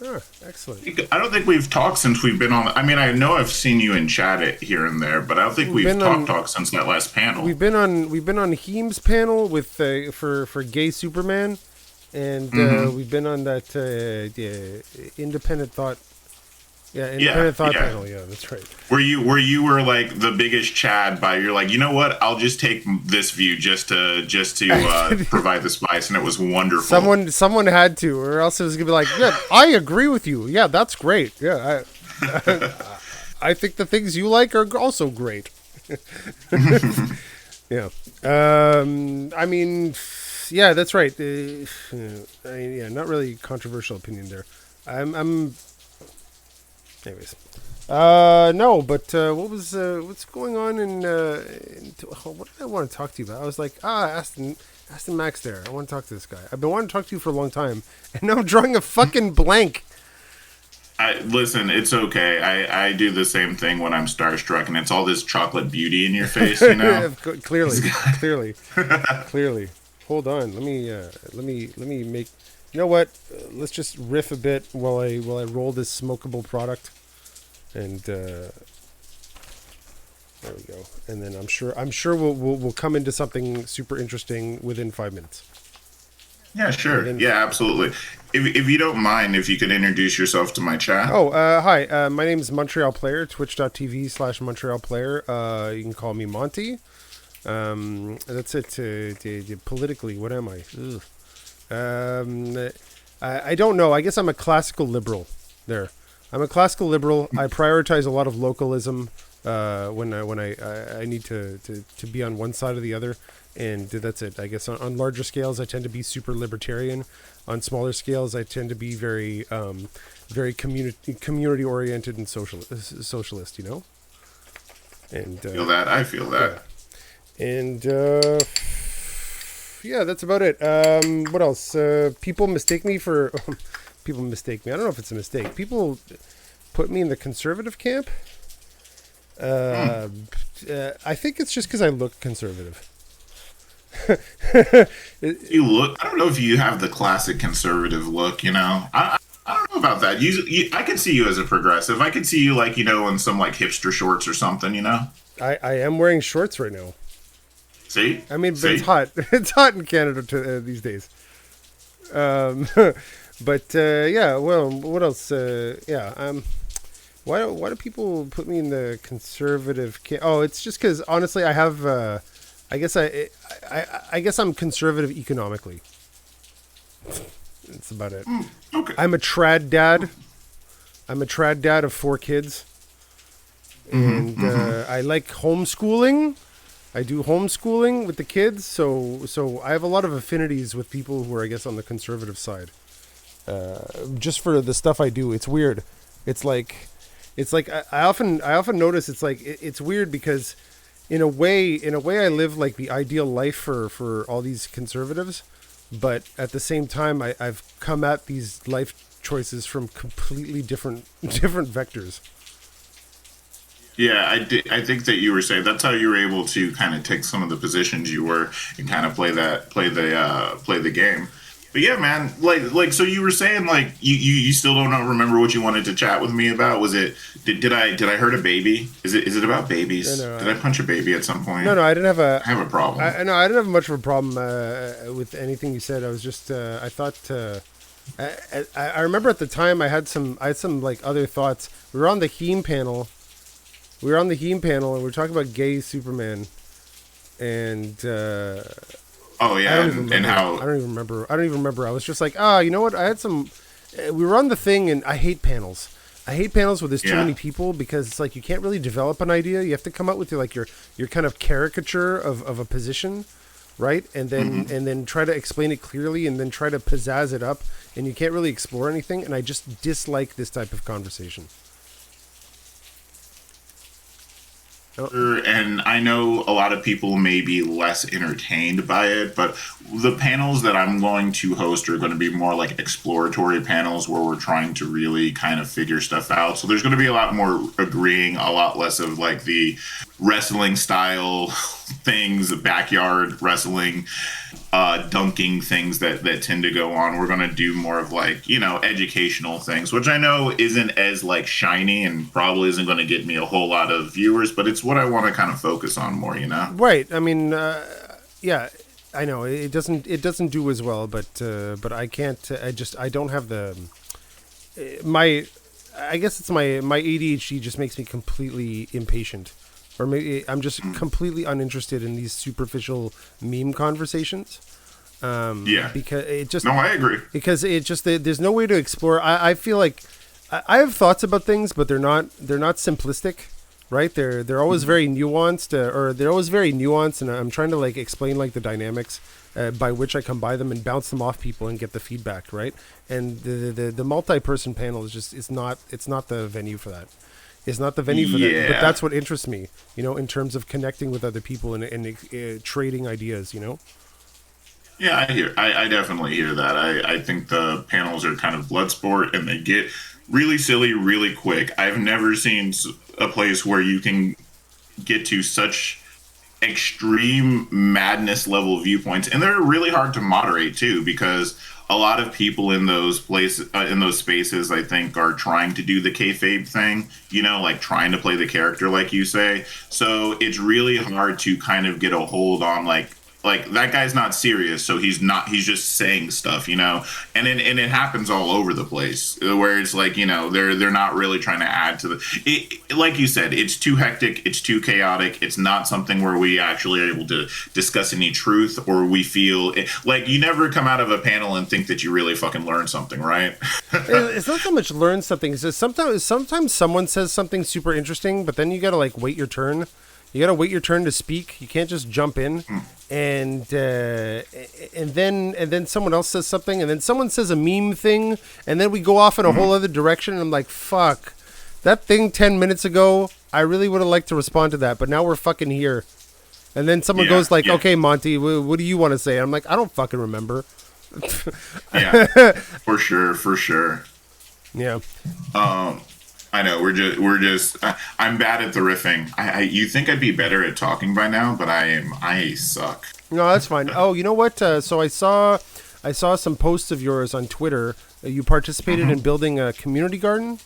Ah, excellent. I don't think we've talked since we've been on. I mean, I know I've seen you in chat it here and there, but I don't think We've we've been on talked since that last panel. we've been on Heem's panel with for gay Superman, and Hmm. we've been on that independent thought. Yeah, Yeah, independent thought yeah. panel. Yeah, that's right. Where you were like the biggest Chad by you're like, you know what? I'll just take this view just to provide the spice, and it was wonderful. Someone had to, or else it was gonna be like, yeah, I agree with you. Yeah, that's great. Yeah, I think the things you like are also great. Yeah. I mean, yeah, that's right. Yeah, not really controversial opinion there. I'm. Anyways. No, but what's going on what did I want to talk to you about? I was like, Aston Max there. I want to talk to this guy. I've been wanting to talk to you for a long time, and now I'm drawing a fucking blank. Listen, it's okay. I do the same thing when I'm starstruck, and it's all this chocolate beauty in your face, you know. Clearly, clearly, clearly. Hold on. Let me make. You know what? Let's just riff a bit while I roll this smokable product, and there we go. And then I'm sure we'll come into something super interesting within 5 minutes. Yeah, sure. Within. Yeah, absolutely. If you don't mind, if you could introduce yourself to my chat. Oh, hi. My name is MontrealPlayer. Twitch.tv/MontrealPlayer. You can call me Monty. That's it. Politically, what am I? Ugh. I don't know. I guess I'm a classical liberal. There, I'm a classical liberal. I prioritize a lot of localism when I need to be on one side or the other, and that's it. I guess on larger scales, I tend to be super libertarian. On smaller scales, I tend to be very community oriented and socialist. You know, and Feel that? I feel yeah, that. and yeah, that's about it. What else? People mistake me for. People mistake me. I don't know if it's a mistake. People put me in the conservative camp. Hmm. Uh, I think it's just because I look conservative. You look. I don't know if you have the classic conservative look. You know, I don't know about that. I could see you as a progressive. I could see you like in some like hipster shorts or something. You know. I am wearing shorts right now. See, I mean, but it's see. hot. It's hot in Canada these days. Um, but yeah. Well, what else? Yeah. Why do people put me in the conservative camp? Oh, it's just because honestly, I have. I guess I guess I'm conservative economically. That's about it. Okay. I'm a trad dad. I'm a trad dad of 4 kids, Mm-hmm. and Mm-hmm. I like homeschooling. I do homeschooling with the kids, so I have a lot of affinities with people who are, I guess, on the conservative side. Just for the stuff I do, it's weird. It's like, I often notice it's weird because, in a way, I live like the ideal life for all these conservatives, but at the same time, I've come at these life choices from completely different different vectors. Yeah, I think that you were saying that's how you were able to kind of take some of the positions you were and kind of play the game. But yeah, man, so you were saying like you still don't know, remember what you wanted to chat with me about? Was it did I hurt a baby? Is it about No, babies? no, Did I punch a baby at some no, point? no. I didn't have a. I have a problem. No, I didn't have much of a problem with anything you said. I was just, I thought, I remember at the time I had some like other thoughts. We were on the Heme panel. We were on the Heme panel and we were talking about gay Superman, and Oh I yeah, don't even and remember. I how don't even remember. I don't even remember. I was just like, you know what? I had some. We were on the thing, and I hate panels. I hate panels where there's too yeah. many people because it's like you can't really develop an idea. You have to come up with your kind of caricature of a position, right? And then Hmm. and then try to explain it clearly, and then try to pizzazz it up. And you can't really explore anything. And I just dislike this type of conversation. Oh, And I know a lot of people may be less entertained by it, but the panels that I'm going to host are going to be more like exploratory panels where we're trying to really kind of figure stuff out. So there's going to be a lot more agreeing, a lot less of like the wrestling style things, backyard wrestling. dunking things that tend to go on. We're going to do more of like, educational things, which I know isn't as like shiny and probably isn't going to get me a whole lot of viewers, but it's what I want to kind of focus on more, Right. I mean, yeah, I know it doesn't do as well, but I can't. I don't have my. I guess it's my ADHD just makes me completely impatient, or maybe I'm just completely uninterested in these superficial meme conversations. Yeah. Because it just No, I agree. because it just there's no way to explore. I feel like I have thoughts about things, but they're not simplistic, right? They're always very nuanced, or they're always very nuanced, and I'm trying to like explain like the dynamics by which I come by them and bounce them off people and get the feedback, right? And the multi-person panel is just it's not the venue for that. It's not the venue for that, but that's what interests me, in terms of connecting with other people and trading ideas, Yeah, I definitely hear that. I think the panels are kind of blood sport and they get really silly really quick. I've never seen a place where you can get to such extreme madness level viewpoints, and they're really hard to moderate too, because a lot of people in those places, in those spaces, I think, are trying to do the kayfabe thing, like trying to play the character, like you say. So it's really hard to kind of get a hold on, like that guy's not serious, so he's just saying stuff, and it happens all over the place, where it's like, they're not really trying to add to like you said, it's too hectic, it's too chaotic, it's not something where we actually are able to discuss any truth, or we feel like you never come out of a panel and think that you really fucking learned something, right? It's not so much learn something. It's just sometimes someone says something super interesting, but then you gotta like wait your turn. You gotta wait your turn to speak. You can't just jump in, and then someone else says something, and then someone says a meme thing, and then we go off in a whole other direction. And I'm like, fuck, that thing 10 minutes ago, I really would have liked to respond to that, but now we're fucking here. And then someone goes like, okay, Monty, what do you want to say? And I'm like, I don't fucking remember. Yeah, for sure. Yeah. I know we're just I'm bad at the riffing. You think I'd be better at talking by now, but I suck. No, that's fine. Oh, you know what? So I saw some posts of yours on Twitter. You participated in building a community garden.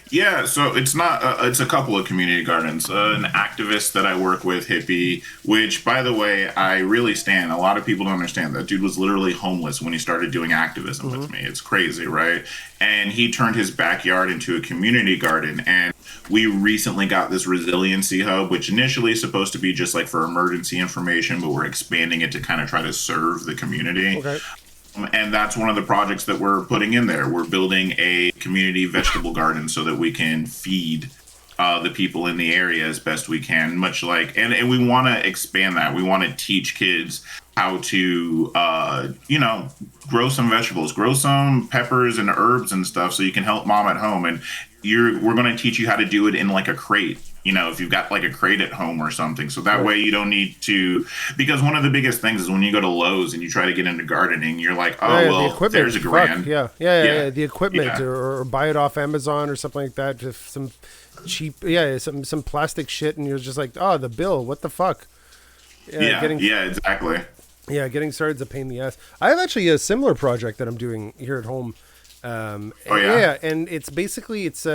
Yeah, so it's not. It's a couple of community gardens. An activist that I work with, Hippie, which, by the way, I really stand. A lot of people don't understand that dude was literally homeless when he started doing activism with me. It's crazy, right? And he turned his backyard into a community garden. And we recently got this resiliency hub, which initially is supposed to be just like for emergency information, but we're expanding it to kind of try to serve the community. Okay. And that's one of the projects that we're putting in there. We're building a community vegetable garden so that we can feed the people in the area as best we can. Much like, and we want to expand that. We want to teach kids how to, grow some vegetables, grow some peppers and herbs and stuff, so you can help mom at home. And we're going to teach you how to do it in like a crate. If you've got like a crate at home or something. So that way you don't need to, because one of the biggest things is when you go to Lowe's and you try to get into gardening, you're like, there's a grand. Yeah. The equipment, or buy it off Amazon or something like that. Just some cheap, some plastic shit. And you're just like, oh, the bill, what the fuck? Exactly. Yeah, getting started is a pain in the ass. I have actually a similar project that I'm doing here at home. And it's basically, it's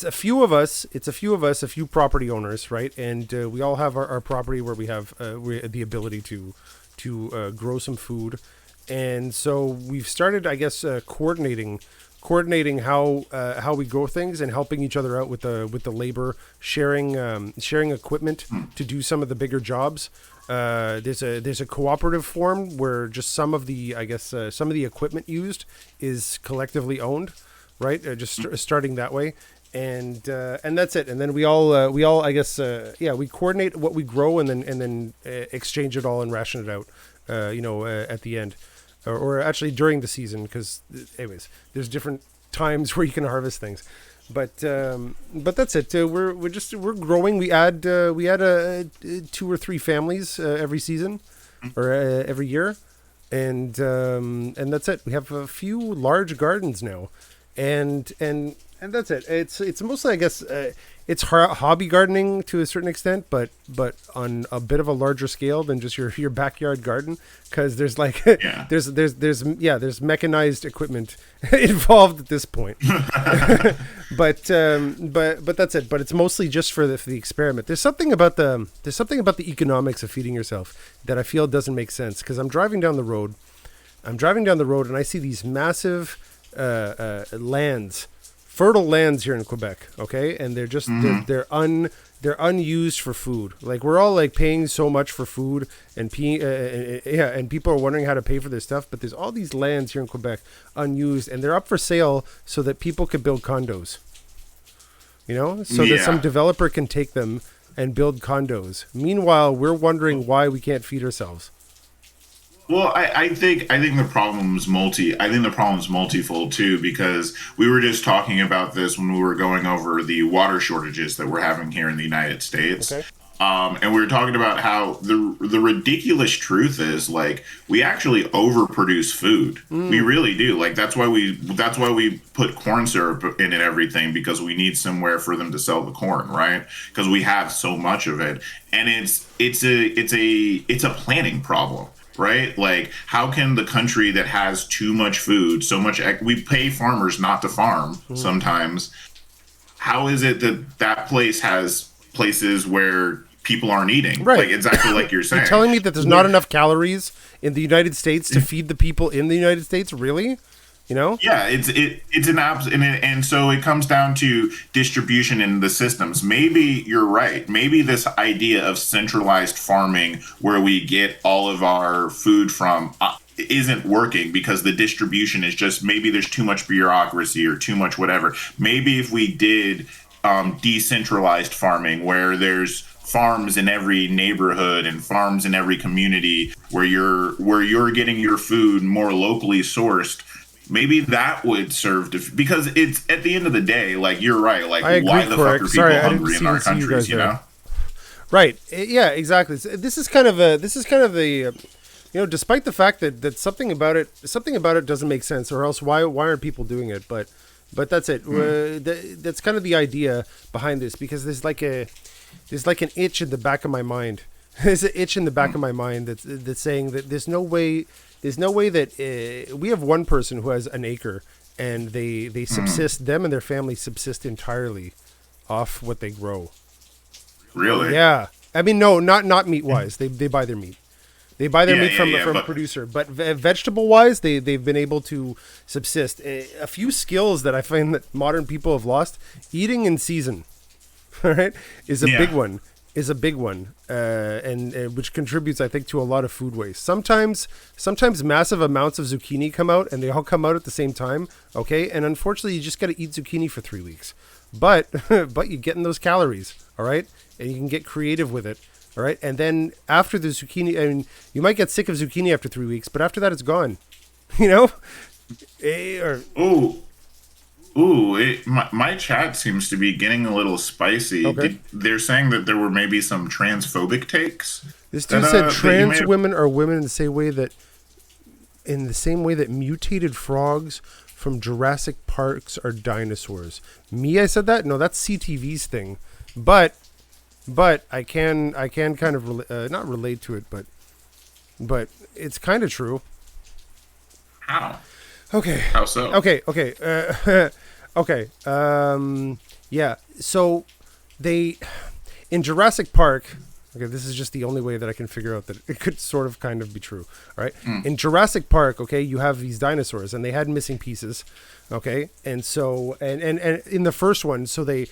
a few of us, a few property owners, right? And we all have our property where we have the ability to grow some food. And so we've started, I guess, coordinating how we grow things and helping each other out with the labor, sharing equipment to do some of the bigger jobs. There's a cooperative form where just some of the equipment used is collectively owned, right? Starting that way. And that's it. And then we all I guess we coordinate what we grow and then exchange it all and ration it out at the end, or actually during the season, because anyways there's different times where you can harvest things, but that's it. We're growing. We add 2 or 3 families every season or every year, and that's it. We have a few large gardens now, and And that's it. It's mostly, I guess, it's hobby gardening to a certain extent, but on a bit of a larger scale than just your backyard garden, because there's like Yeah. there's mechanized equipment involved at this point. but that's it. But it's mostly just for the experiment. There's something about the economics of feeding yourself that I feel doesn't make sense, because I'm driving down the road and I see these massive lands, fertile lands here in Quebec, okay, and they're just they're unused for food. Like, we're all like paying so much for food, and and people are wondering how to pay for this stuff, but there's all these lands here in Quebec unused, and they're up for sale so that people could build condos. So that some developer can take them and build condos. Meanwhile, we're wondering why we can't feed ourselves. Well, I think the problem's multifold too, because we were just talking about this when we were going over the water shortages that we're having here in the United States. Okay. And we were talking about how the ridiculous truth is, like, we actually overproduce food. We really do. Like, that's why we put corn syrup in and everything, because we need somewhere for them to sell the corn, right? Because we have so much of it, and it's a planning problem. Right? Like, how can the country that has too much food, so much, we pay farmers not to farm sometimes. How is it that place has places where people aren't eating? Right. Like, exactly like you're saying. You're telling me that there's not enough calories in the United States to feed the people in the United States? Really? Yeah, it's an and so it comes down to distribution in the systems. Maybe you're right. Maybe this idea of centralized farming, where we get all of our food from, isn't working, because the distribution is just, maybe there's too much bureaucracy or too much whatever. Maybe if we did decentralized farming, where there's farms in every neighborhood and farms in every community, where you're getting your food more locally sourced, maybe that would serve to, because it's, at the end of the day, like, you're right, like, why the fuck are people hungry in our countries, Right. Yeah, exactly. This is kind of the despite the fact that something about it doesn't make sense, or else why aren't people doing it? But that's it. That's kind of the idea behind this, because there's like an itch in the back of my mind. There's an itch in the back of my mind that's saying that there's no way that we have one person who has an acre, and they subsist, them and their family subsist entirely off what they grow. Really? Yeah. I mean, no, not meat wise. They buy their meat. They buy their meat from a producer, but vegetable wise, they've been able to subsist. A few skills that I find that modern people have lost: eating in season, all right, is a big one. And which contributes, I think, to a lot of food waste. Sometimes massive amounts of zucchini come out, and they all come out at the same time. Okay, and unfortunately, you just got to eat zucchini for 3 weeks. But you're getting those calories, all right, and you can get creative with it, all right. And then after the zucchini, I mean, you might get sick of zucchini after 3 weeks, but after that, it's gone. My chat seems to be getting a little spicy. Okay. They're saying that there were maybe some transphobic takes. This dude said trans women are women in the same way that mutated frogs from Jurassic Parks are dinosaurs. Me, I said that? No, that's CTV's thing. But I can kind of not relate to it, but it's kind of true. How? Okay. How so? Okay. Okay. Yeah. So they, in Jurassic Park, okay, this is just the only way that I can figure out that it could sort of kind of be true. All right. In Jurassic Park, okay, you have these dinosaurs, and they had missing pieces. Okay. And so, and in the first one, so they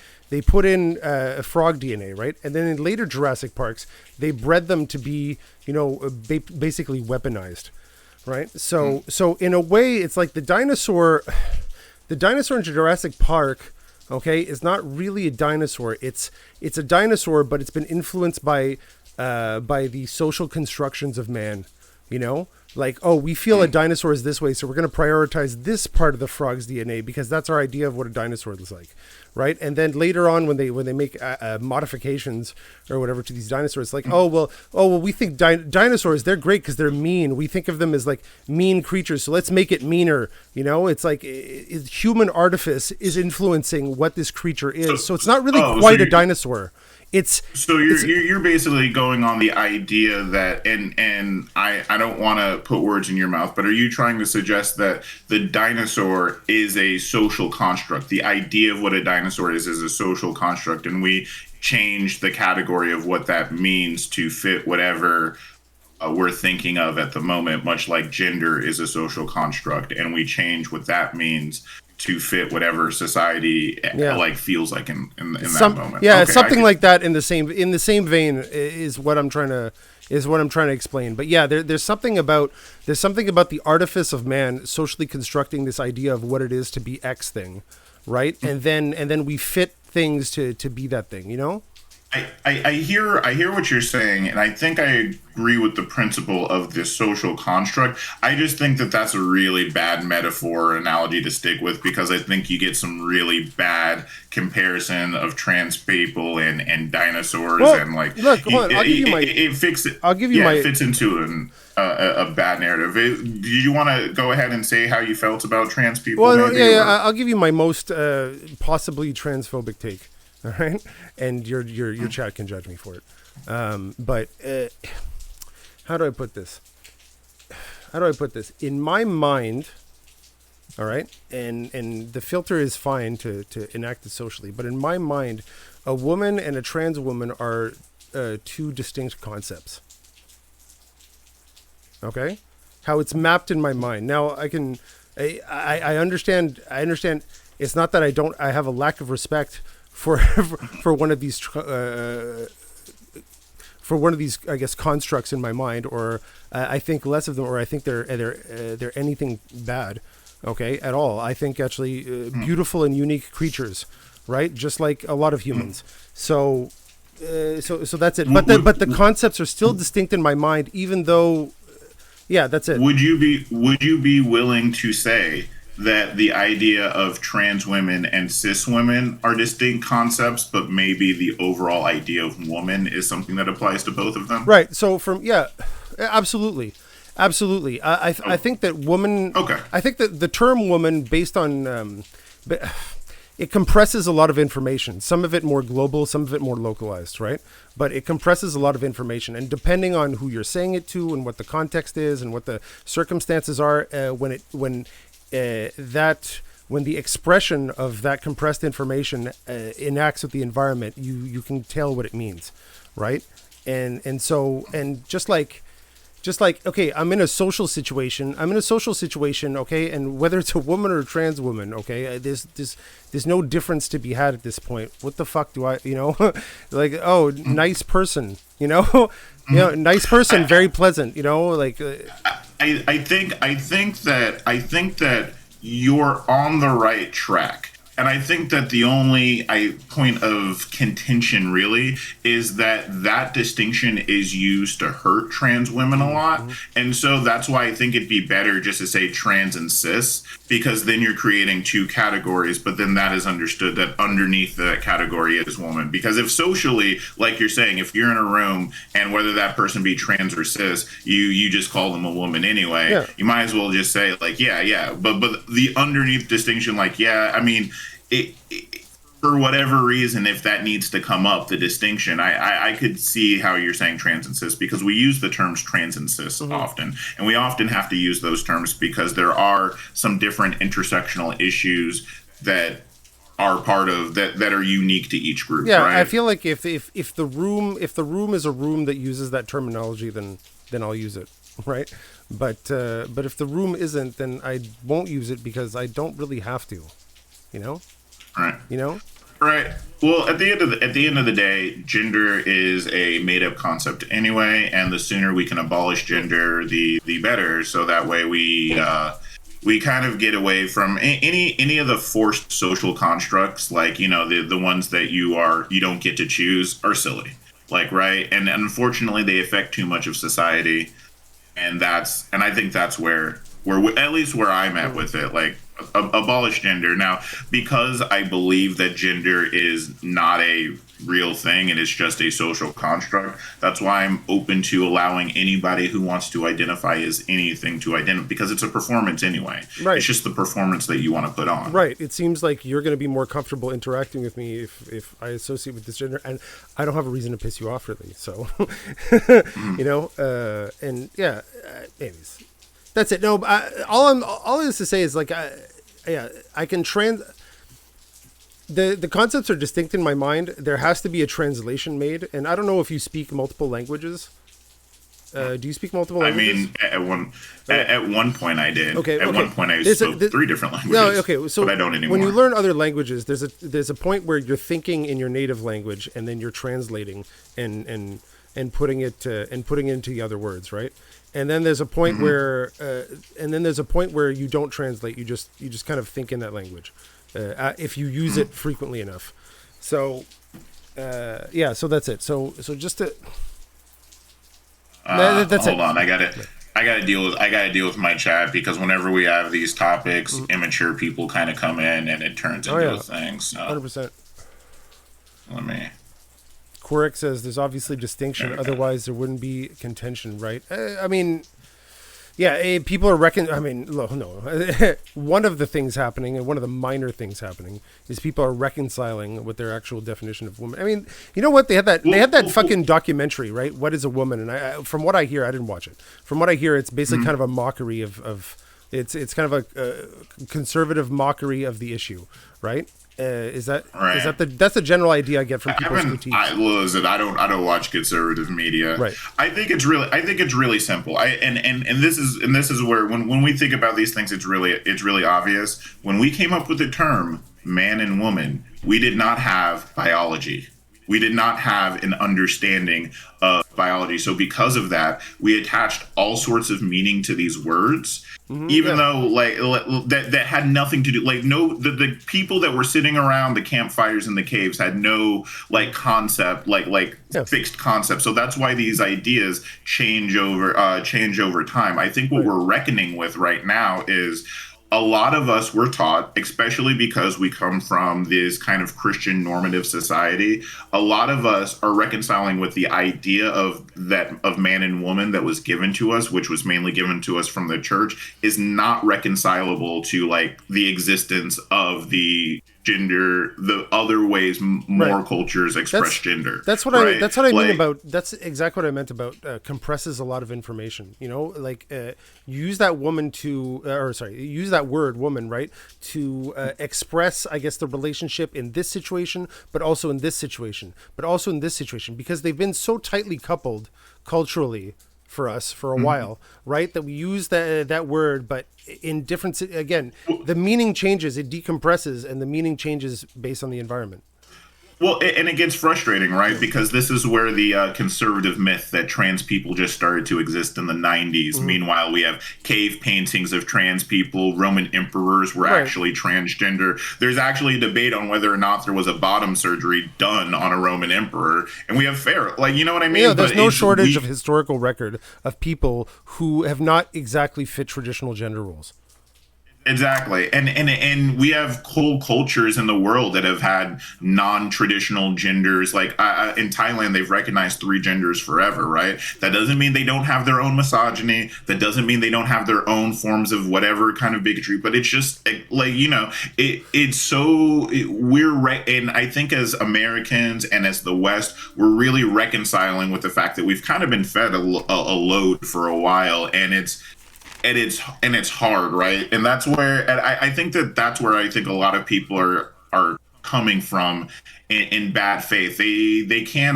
put in frog DNA, right? And then in later Jurassic Parks, they bred them to be, basically weaponized. Right. So in a way, it's like the dinosaur in Jurassic Park, okay, is not really a dinosaur. It's a dinosaur, but it's been influenced by the social constructions of man, Like, oh, we feel a dinosaur is this way, so we're going to prioritize this part of the frog's DNA because that's our idea of what a dinosaur looks like, right? And then later on, when they make modifications or whatever to these dinosaurs, like, we think dinosaurs, they're great because they're mean. We think of them as like mean creatures, so let's make it meaner. You know, it's like human artifice is influencing what this creature is, so it's not really quite a dinosaur. You're basically going on the idea that, and I don't want to put words in your mouth, but are you trying to suggest that the dinosaur is a social construct? The idea of what a dinosaur is a social construct, and we change the category of what that means to fit whatever we're thinking of at the moment, much like gender is a social construct, and we change what that means to fit whatever society like feels like in that moment. Yeah, okay, something like that in the same vein is what I'm trying to explain. But yeah, there's something about the artifice of man socially constructing this idea of what it is to be X thing, right? And then we fit things to be that thing, you know? I hear what you're saying, and I think I agree with the principle of this social construct. I just think that that's a really bad metaphor or analogy to stick with, because I think you get some really bad comparison of trans people and dinosaurs, and like, look, it fits into a bad narrative. Do you want to go ahead and say how you felt about trans people? Well, I'll give you my most possibly transphobic take. All right, and your chat can judge me for it. But how do I put this? In my mind, all right, and the filter is fine to enact it socially, but in my mind, a woman and a trans woman are two distinct concepts. Okay, how it's mapped in my mind. Now I understand. It's not that I have a lack of respect for one of these I guess constructs in my mind, or I think less of them, or I think they're anything bad, okay, at all. I think actually beautiful and unique creatures, right? Just like a lot of humans. So that's it. But the concepts are still distinct in my mind, even though, yeah, that's it. Would you be willing to say that the idea of trans women and cis women are distinct concepts, but maybe the overall idea of woman is something that applies to both of them? Right. So absolutely. I think that woman. Okay. I think that the term woman, based on, it compresses a lot of information. Some of it more global, some of it more localized, right? But it compresses a lot of information, and depending on who you're saying it to, and what the context is, and what the circumstances are, when the expression of that compressed information enacts with the environment, you can tell what it means, right? And just like, okay, I'm in a social situation, okay, and whether it's a woman or a trans woman, okay, there's no difference to be had at this point. What the fuck do I, like, oh, nice person, nice person, very pleasant, like. I think that you're on the right track. And I think that the only point of contention really is that distinction is used to hurt trans women a lot. And so that's why I think it'd be better just to say trans and cis, because then you're creating two categories, but then that is understood that underneath that category is woman. Because if socially, like you're saying, if you're in a room and whether that person be trans or cis, you just call them a woman anyway, you might as well just say like, yeah. But the underneath distinction, like, I mean, for whatever reason, if that needs to come up, the distinction, I could see how you're saying trans and cis, because we use the terms trans and cis often, and we often have to use those terms because there are some different intersectional issues that are part of that are unique to each group. Yeah, right? I feel like if the room is a room that uses that terminology, then I'll use it, right? But if the room isn't, then I won't use it because I don't really have to, Right. Right. Well, at the end of the day, gender is a made up concept anyway, and the sooner we can abolish gender, the better. So that way we kind of get away from any of the forced social constructs, like the ones that you don't get to choose are silly, like, right? And unfortunately, they affect too much of society. And I think that's where at least where I'm at with it, like abolish gender now, because I believe that gender is not a real thing and it's just a social construct. That's why I'm open to allowing anybody who wants to identify as anything to identify, because it's a performance anyway. Right. It's just the performance that you want to put on. Right. It seems like you're going to be more comfortable interacting with me if I associate with this gender, and I don't have a reason to piss you off, really. So, and yeah. Anyways, that's it. No, all I have to say is like, I can the concepts are distinct in my mind. There has to be a translation made, and I don't know if you speak multiple languages. Do you speak multiple languages? I mean, at one point I did. Okay. At one point I spoke 3 different languages. No, okay. So but I don't anymore. When you learn other languages, there's a point where you're thinking in your native language, and then you're translating and putting it into the other words, right? And then there's a point where you don't translate. You just kind of think in that language, if you use it frequently enough. So, So that's it. So just to. That's hold on, I gotta deal with my chat, because whenever we have these topics, immature people kind of come in and it turns into a thing. So 100%. Let me. Quirk says there's obviously distinction, otherwise there wouldn't be contention, right? I mean, yeah, people are one of the things happening, and one of the minor things happening, is people are reconciling with their actual definition of woman. I mean, you know what? They had that fucking documentary, right? What is a woman? And from what I hear, I didn't watch it. From what I hear, it's basically kind of a mockery of it's kind of a conservative mockery of the issue, right? That's the general idea I get from people's critiques. I don't watch conservative media. Right. I think it's really simple. This is where when we think about these things, it's really obvious. When we came up with the term man and woman, we did not have biology. We did not have an understanding of biology. So because of that, we attached all sorts of meaning to these words. Even though that had nothing to do, the people that were sitting around the campfires in the caves had no concept, fixed concept. So that's why these ideas change over time. I think what we're reckoning with right now is a lot of us were taught, especially because we come from this kind of Christian normative society, a lot of us are reconciling with the idea of man and woman that was given to us, which was mainly given to us from the church, is not reconcilable to the existence of the gender, the other ways more cultures express gender. That's what I mean about. That's exactly what I meant about compresses a lot of information. Use that use that word woman, right, to express, I guess, the relationship in this situation, but also in this situation, because they've been so tightly coupled culturally for us for a while, right? That we use that word, but in different, again, the meaning changes, it decompresses, and the meaning changes based on the environment. Well, and it gets frustrating, right? Because this is where the conservative myth that trans people just started to exist in the 90s. Meanwhile, we have cave paintings of trans people. Roman emperors were actually transgender. There's actually a debate on whether or not there was a bottom surgery done on a Roman emperor. And we have you know what I mean? Yeah, there's no shortage of historical record of people who have not exactly fit traditional gender roles. Exactly. And we have whole cultures in the world that have had non-traditional genders. In Thailand, they've recognized 3 genders forever, right? That doesn't mean they don't have their own misogyny. That doesn't mean they don't have their own forms of whatever kind of bigotry. But it's just and I think as Americans and as the West, we're really reconciling with the fact that we've kind of been fed a load for a while, and it's hard, right? And that's where, and I think that's where I think a lot of people are coming from in bad faith. They can't,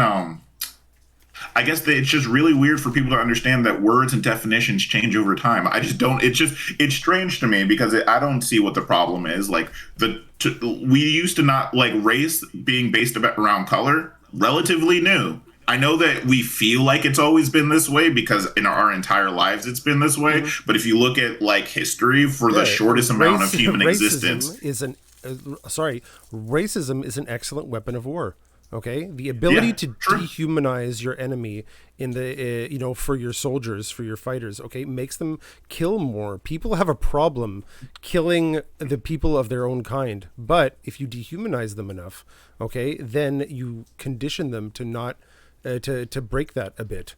I guess it's just really weird for people to understand that words and definitions change over time. I just don't, it's strange to me, because I don't see what the problem is. We used to not, race being based around color, relatively new. I know that we feel like it's always been this way because in our entire lives it's been this way. But if you look at history for the shortest amount of human existence, racism is an excellent weapon of war. Okay, the ability Yeah, to true. dehumanize your enemy in the for your soldiers, for your fighters, okay, makes them kill more. People have a problem killing the people of their own kind, but if you dehumanize them enough, okay, then you condition them to not to break that a bit.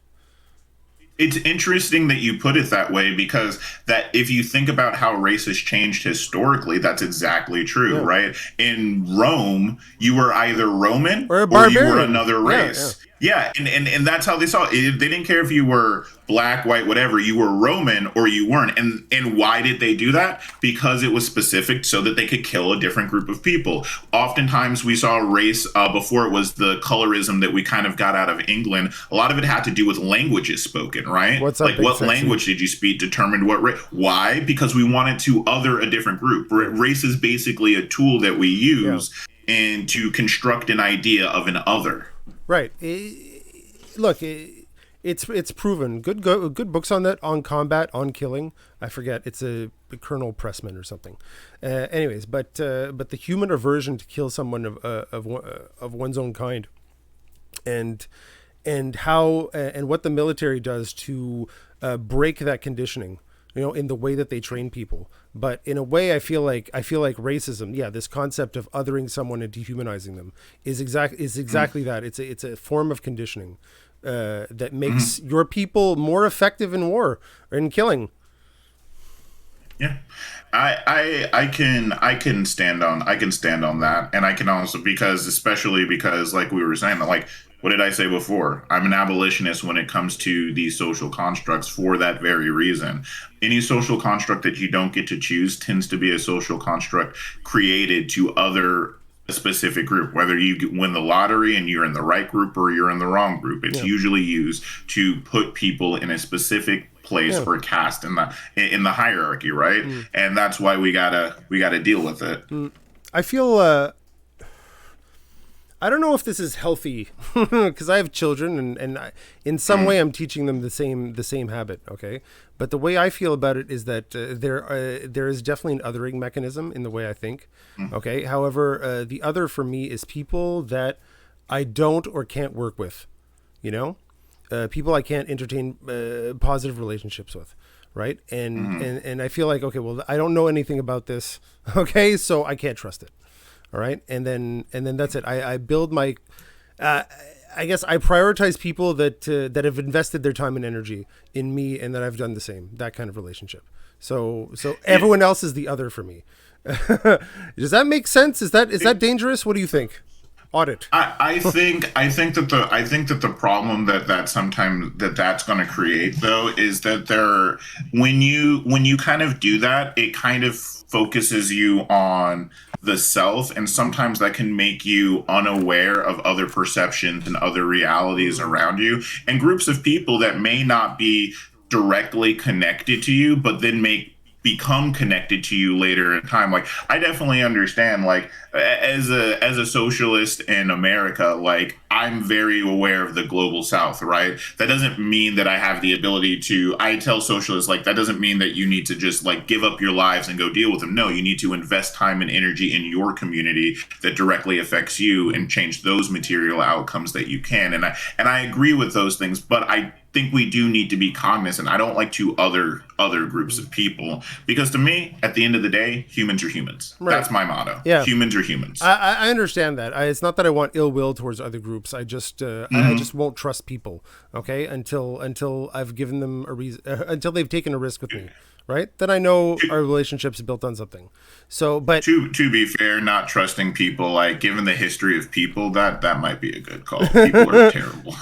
It's interesting that you put it that way because that if you think about how race has changed historically, that's exactly true, Yeah, right? In Rome, you were either Roman or a or you were barbarian. another Yeah, yeah, race. Yeah, and that's how they saw it. They didn't care if you were black, white, whatever. You were Roman or you weren't. And why did they do that? Because it was specific so that they could kill a different group of people. Oftentimes we saw race before it was the colorism that we kind of got out of England. A lot of it had to do with languages spoken, right? what's up, Like big what sexy? language did you speak determined what race. Why? Because we wanted to other a different group. Race is basically a tool that we Yeah, use and to construct an idea of an other. right. Look, it's proven. Good books on that, on combat, on killing. I forget. It's a Colonel Pressman or something. Anyways, but the human aversion to kill someone of one's own kind, and how and what the military does to break that conditioning, in the way that they train people. But in a way, I feel like racism, yeah, this concept of othering someone and dehumanizing them is exactly that. It's a form of conditioning that makes your people more effective in war or in killing. Yeah, I can stand on that, and I can also because especially because like we were saying like what did I say before? I'm an abolitionist when it comes to these social constructs for that very reason. Any social construct that you don't get to choose tends to be a social construct created to other a specific group, whether win the lottery and you're in the right group or you're in the wrong group. It's Yeah, usually used to put people in a specific place yeah. or caste in the hierarchy, right? Mm. And that's why we gotta deal with it. I feel I don't know if this is healthy because I have children, and in some way I'm teaching them the same habit. Okay, but the way I feel about it is that there is definitely an othering mechanism in the way I think. Okay, however, the other for me is people that I don't or can't work with. You know, people I can't entertain positive relationships with. Right, and I feel like, okay, well, I don't know anything about this. Okay, so I can't trust it. All right, and then that's it. I build my uh, I guess I prioritize people that have invested their time and energy in me, and that I've done the same, that kind of relationship. So Yeah. everyone else is the other for me. Does that make sense? Is that dangerous? What do you think? Audit. I think that the problem that sometimes that's going to create though is that when you kind of do that, it kind of focuses you on the self, and sometimes that can make you unaware of other perceptions and other realities Mm, around you and groups of people that may not be directly connected to you, but then make become connected to you later in time. Like I definitely understand like as a socialist in America, like I'm very aware of the global south, right? That doesn't mean that I have the ability to I tell socialists like that doesn't mean that you need to just like give up your lives and go deal with them. No, you need to invest time and energy in your community that directly affects you and change those material outcomes that you can. And I agree with those things, but I think we do need to be cognizant. I don't like to other groups mm. of people because to me, at the end of the day, humans are humans. Right. That's my motto. Yeah. Humans are humans. I understand that. It's not that I want ill will towards other groups. I just won't trust people. Okay, until I've given them a reason, until they've taken a risk with me. Right. Then I know our relationship's built on something. So, but To be fair, not trusting people, like given the history of people, that might be a good call. People are terrible.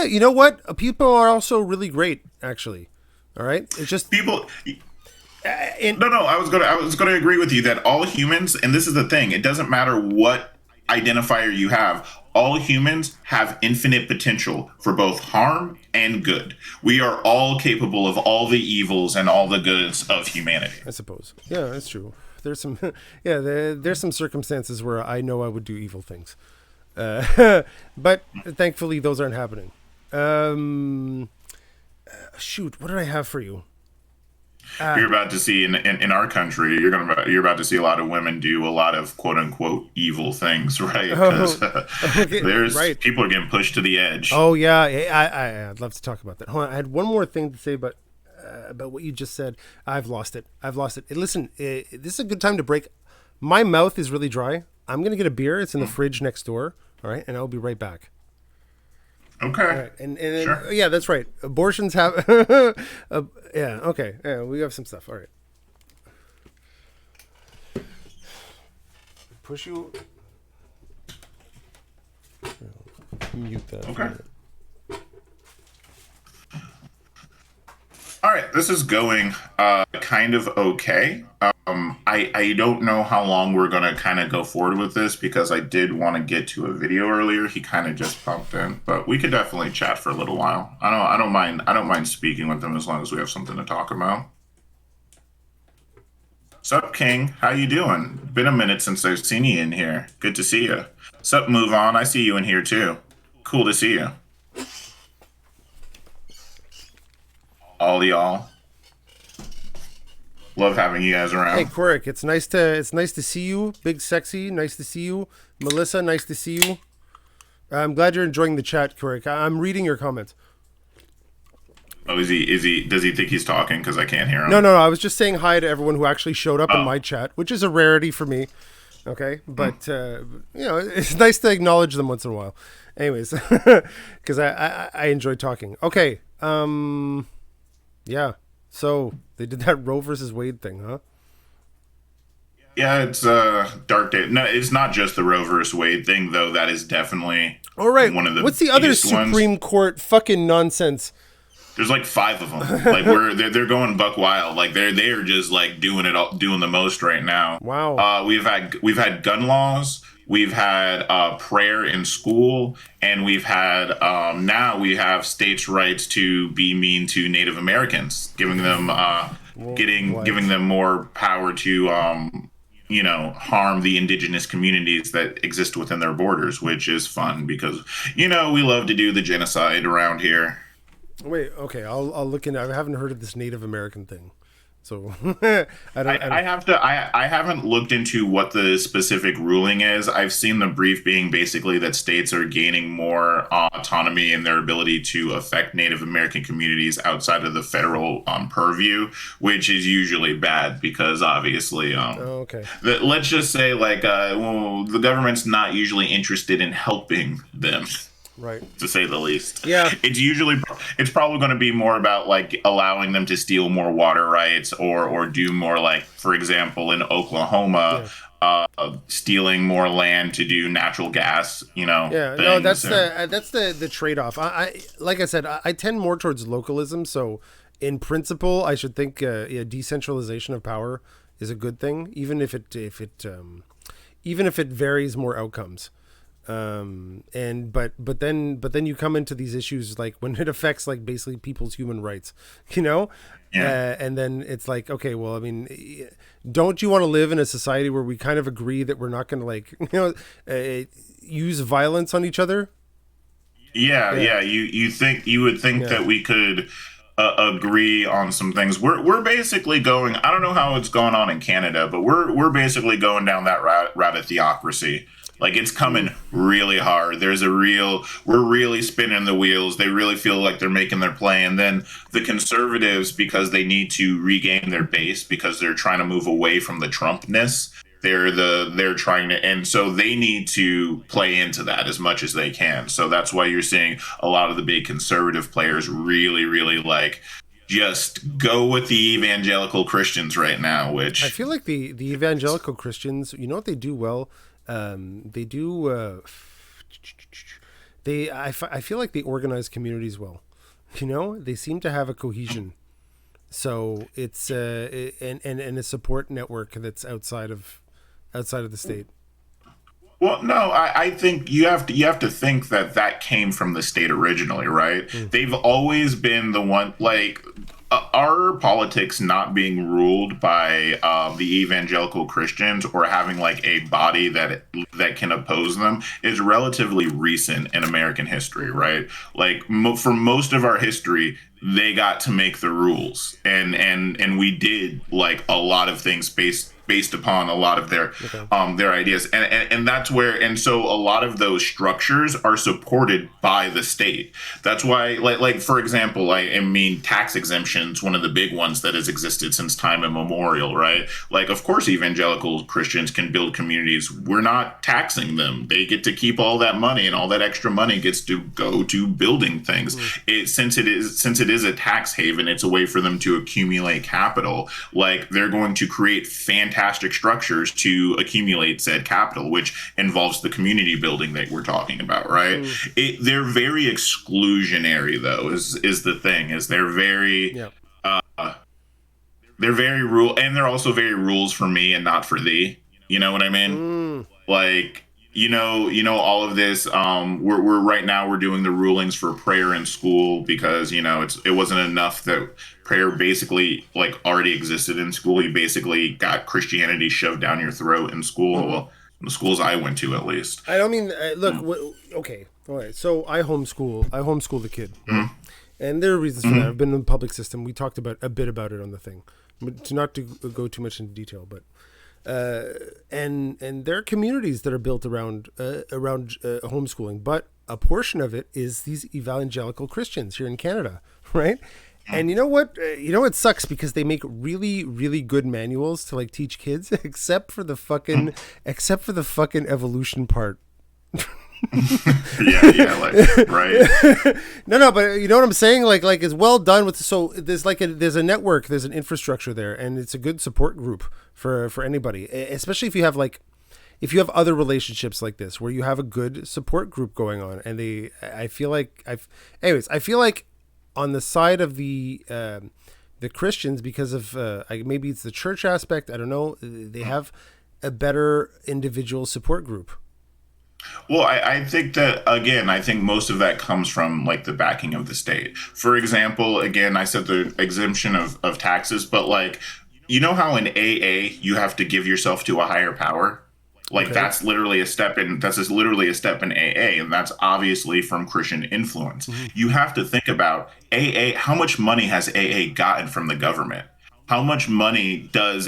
you know what? People are also really great, actually. All right. It's just People in No, no, I was gonna agree with you that all humans, and this is the thing, it doesn't matter what identifier you have, all humans have infinite potential for both harm and good. We are all capable of all the evils and all the goods of humanity. I suppose. Yeah, that's true. There's some, yeah, there's some circumstances where I know I would do evil things, but thankfully those aren't happening. Shoot, what did I have for you? You're about to see in our country, you're about to see a lot of women do a lot of quote unquote evil things, right? Because Oh, okay, there's right. people are getting pushed to the edge. Oh yeah, I'd love to talk about that. Hold on, I had one more thing to say, but about what you just said. I've lost it. I've lost it. Listen, this is a good time to break. My mouth is really dry. I'm gonna get a beer. It's in the fridge next door. All right, and I'll be right back. All Okay, right, and sure. yeah, that's right. Abortions have. Yeah. Okay. Yeah, we have some stuff. All right. Push you. Mute that. Okay. All right, this is going kind of okay. I don't know how long we're gonna kind of go forward with this because I did want to get to a video earlier. He kind of just popped in, but we could definitely chat for a little while. I don't mind speaking with him as long as we have something to talk about. Sup, King? How you doing? Been a minute since I've seen you in here. Good to see you. Sup, Move On? I see you in here too. Cool to see you. All y'all. Love having you guys Hey, around. Quirk, it's nice to see you. Big sexy, nice to see you. Melissa, nice to see you. I'm glad you're enjoying the chat, Quirk. I'm reading your comments. Oh, does he think he's talking? Because I can't hear No, him. no, no. I was just saying hi to everyone who actually showed up in Oh, my chat, which is a rarity for me. Okay, but it's nice to acknowledge them once in a while. Anyways, because I enjoy talking. Okay, yeah. So they did that Roe versus Wade thing, huh? yeah, it's dark day. No, it's not just the Roe versus Wade thing, though. That is definitely All right. one of the What's the other biggest ones. Supreme Court fucking nonsense? There's like five of them. Like they're going buck wild. Like they are just like doing it all, doing the most right now. Wow. We've had gun laws. We've had prayer in school, and we've had now we have states' rights to be mean to Native Americans, giving them What? giving them more power to harm the indigenous communities that exist within their borders, which is fun because we love to do the genocide around here. Wait. Okay. I'll look into. I haven't heard of this Native American thing, so I I don't. have to. I haven't looked into what the specific ruling is. I've seen the brief being basically that states are gaining more autonomy in their ability to affect Native American communities outside of the federal purview, which is usually bad because obviously, Oh, okay. let's just say well, the government's not usually interested in helping them, Right. to say the least. Yeah. It's probably going to be more about like allowing them to steal more water rights or do more, like for example in Oklahoma, Yeah. stealing more land to do natural gas, Yeah, no, things. And that's the trade off. I like I said, I tend more towards localism. So, in principle, I should think yeah, decentralization of power is a good thing, even if it varies more outcomes. And but then you come into these issues like when it affects like basically people's human rights, you know. yeah, And then it's like, okay, well, I mean, don't you want to live in a society where we kind of agree that we're not going to like, use violence on each other? yeah, Yeah, yeah. You would think yeah. that we could agree on some things. We're basically going. I don't know how it's going on in Canada, but we're basically going down that route of theocracy. Like it's coming really hard. We're really spinning the wheels. They really feel like they're making their play. And then the conservatives, because they need to regain their base, because they're trying to move away from the Trumpness, they're trying to, and so they need to play into that as much as they can. So that's why you're seeing a lot of the big conservative players really, really like just go with the evangelical Christians right now, I which feel like the evangelical Christians, you know what they do well? They do. I feel like they organize communities well. You know, they seem to have a cohesion. So it's and a support network that's outside of the state. well, no, I think you have to think that came from the state originally, right? Mm. They've always been the one like our politics not being ruled by the evangelical Christians or having like a body that can oppose them is relatively recent in American history, right? Like for most of our history, they got to make the rules, and we did like a lot of things based upon a lot of Okay. their ideas, and that's where, and so a lot of those structures are supported by the state. That's why, like for example, I mean, tax exemptions, one of the big ones that has existed since time immemorial, right? Like, of course, evangelical Christians can build communities. We're not taxing them; they get to keep all that money, and all that extra money gets to go to building things. Since it is a tax haven, it's a way for them to accumulate capital. Like, they're going to create fantastic structures to accumulate said capital, which involves the community building that we're talking about, right? They're very exclusionary, though, is the thing. Is Yeah. they're very rule, and they're also very rules for me and not for thee. You know what I mean? Mm. Like, all of this. We're right now we're doing the rulings for prayer in school because it wasn't enough that prayer basically like already existed in school. You basically got Christianity shoved down your throat in school. Well, in the schools I went to, at least. I don't mean look. Okay, all right. So I homeschool. I homeschool the kid, right? And there are reasons for that. I've been in the public system. We talked a bit about it on the thing, but to go too much into detail. But and there are communities that are built around homeschooling, but a portion of it is these evangelical Christians here in Canada, right? And you know what? It sucks because they make really, really good manuals to like teach kids, except for the fucking evolution part. Yeah, like, right. No, but you know what I'm saying? Like it's well done with. So there's there's a network, there's an infrastructure there, and it's a good support group for anybody, especially if you have other relationships like this where you have a good support group going on. And I feel like on the side of the Christians, because of maybe it's the church aspect, I don't know, they have a better individual support group. Well, I think that, again, I think most of that comes from like the backing of the state. For example, again, I said the exemption of taxes, but like, how in AA you have to give yourself to a higher power? Like, Okay. that's literally a step in AA, and that's obviously from Christian influence. You have to think about AA. How much money has AA gotten from the government? How much money does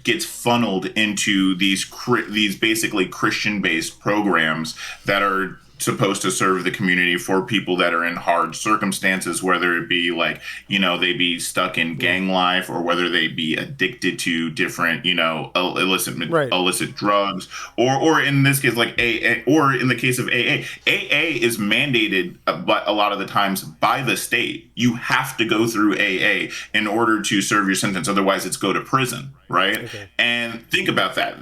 gets funneled into these basically Christian based programs that are supposed to serve the community for people that are in hard circumstances, whether it be they be stuck in gang life, or whether they be addicted to different Right. illicit drugs, or in this case like AA, or in the case of AA is mandated, but a lot of the times by the state. You have to go through AA in order to serve your sentence, otherwise it's go to prison, right? Okay. And think about that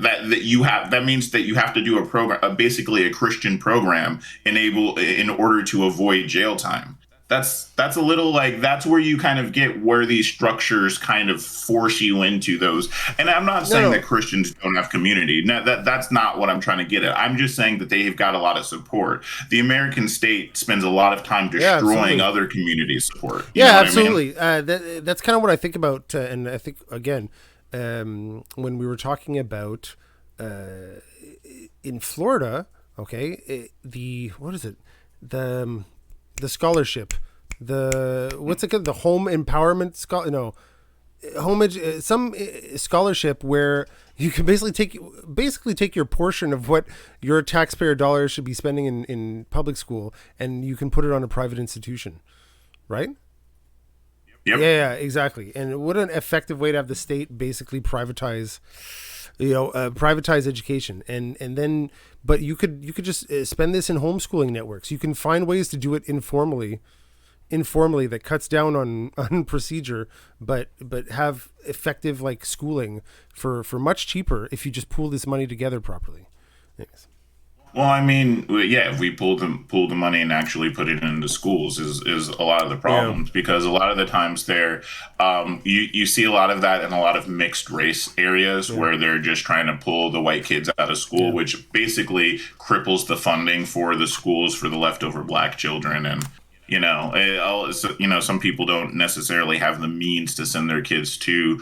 means that you have to do a program, basically a Christian program, in order to avoid jail time. That's a little like, that's where you kind of get where these structures kind of force you into those. And I'm not saying that Christians don't have community. No, that's not what I'm trying to get at. I'm just saying that they've got a lot of support. The American state spends a lot of time destroying other community support. You know what absolutely. I mean? That's kind of what I think about, and I think again, when we were talking about in Florida, okay, what is it? The scholarship, what's it called? The home empowerment some scholarship where you can basically take your portion of what your taxpayer dollars should be spending in public school, and you can put it on a private institution, right? Yep. Yeah, exactly. And what an effective way to have the state basically privatize education, and then, but you could just spend this in homeschooling networks. You can find ways to do it informally that cuts down on procedure, but have effective like schooling for much cheaper if you just pool this money together properly. Anyways. Well, I mean, yeah, if we pull the money and actually put it into schools is a lot of the problems, because a lot of the times you see a lot of that in a lot of mixed race areas where they're just trying to pull the white kids out of school, which basically cripples the funding for the schools for the leftover black children. And Some people don't necessarily have the means to send their kids to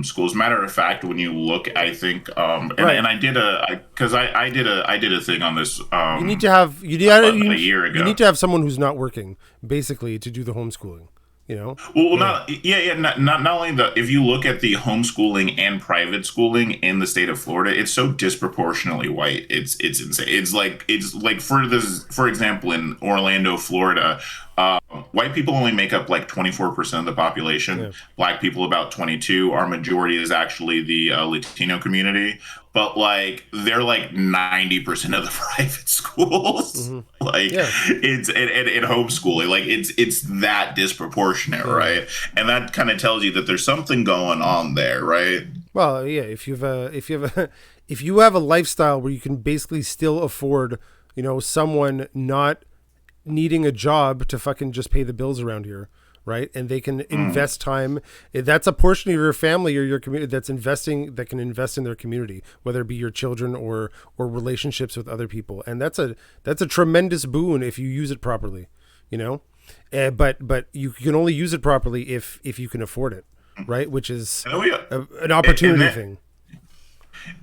schools. Matter of fact, when you look, I think, Right. and I did a thing on this You need to have about a year you ago. need to have someone who's not working, basically, to do the homeschooling. You know? Well, Yeah. not yeah, yeah. Not only the if you look at the homeschooling and private schooling in the state of Florida, it's so disproportionately white. It's insane. It's like for example, in Orlando, Florida, white people only make up like 24% of the population. Yeah. Black people about 22. Our majority is actually the Latino community, but like they're like 90% of the private schools. Hmm. Like Yeah. it's and homeschooling, like it's that disproportionate, Yeah. right? And that kind of tells you that there's something going on there, right? Well, yeah. If you have a lifestyle where you can basically still afford, someone not needing a job to fucking just pay the bills around here, right? And they can Mm. invest time. That's a portion of your family or your community that can invest in their community, whether it be your children or relationships with other people. And that's a tremendous boon if you use it properly, you know. But you can only use it properly if you can afford it, right? Which is Oh yeah, an and opportunity then thing.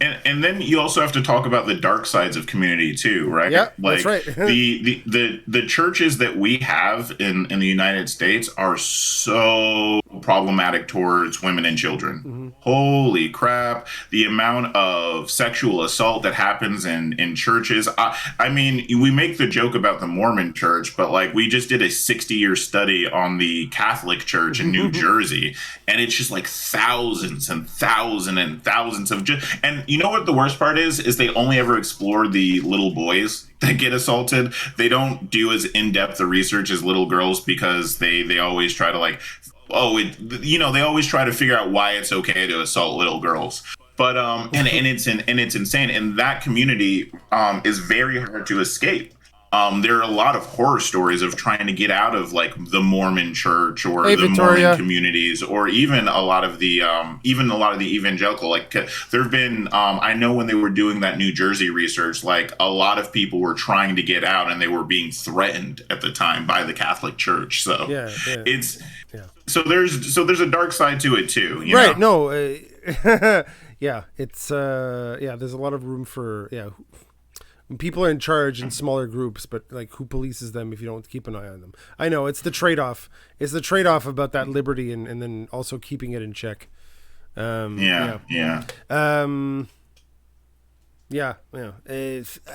and then you also have to talk about the dark sides of community too, right? Yeah, that's Like right. the churches that we have in the United States are so problematic towards women and children. Hmm. Holy crap, the amount of sexual assault that happens in churches. I mean, we make the joke about the Mormon church, but like we just did a 60-year study on the Catholic Church in New Jersey, and it's just like thousands and thousands and thousands of just. And you know what the worst part is they only ever explore the little boys that get assaulted. They don't do as in-depth a research as little girls because they always try to like, they always try to figure out why it's okay to assault little girls. But and it's insane, and that community is very hard to escape. There are a lot of horror stories of trying to get out of like the Mormon church or Hey, the Mormon Victoria. communities, or even a lot of the evangelical. Like there have been, I know when they were doing that New Jersey research, like a lot of people were trying to get out, and they were being threatened at the time by the Catholic Church. So Yeah, yeah, it's yeah. so there's a dark side to it too. You Right. know. No. Yeah. It's yeah. There's a lot of room for when people are in charge in smaller groups, but like who polices them if you don't keep an eye on them? I know it's the trade off. It's the trade off about that liberty and then also keeping it in check. Yeah, Yeah. yeah. Um, yeah. Yeah.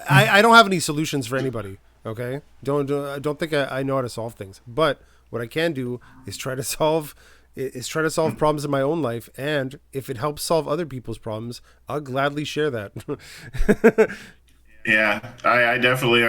I don't have any solutions for anybody. Okay. Don't think I know how to solve things. But what I can do is try to solve problems in my own life, and if it helps solve other people's problems, I'll gladly share that. Yeah, I definitely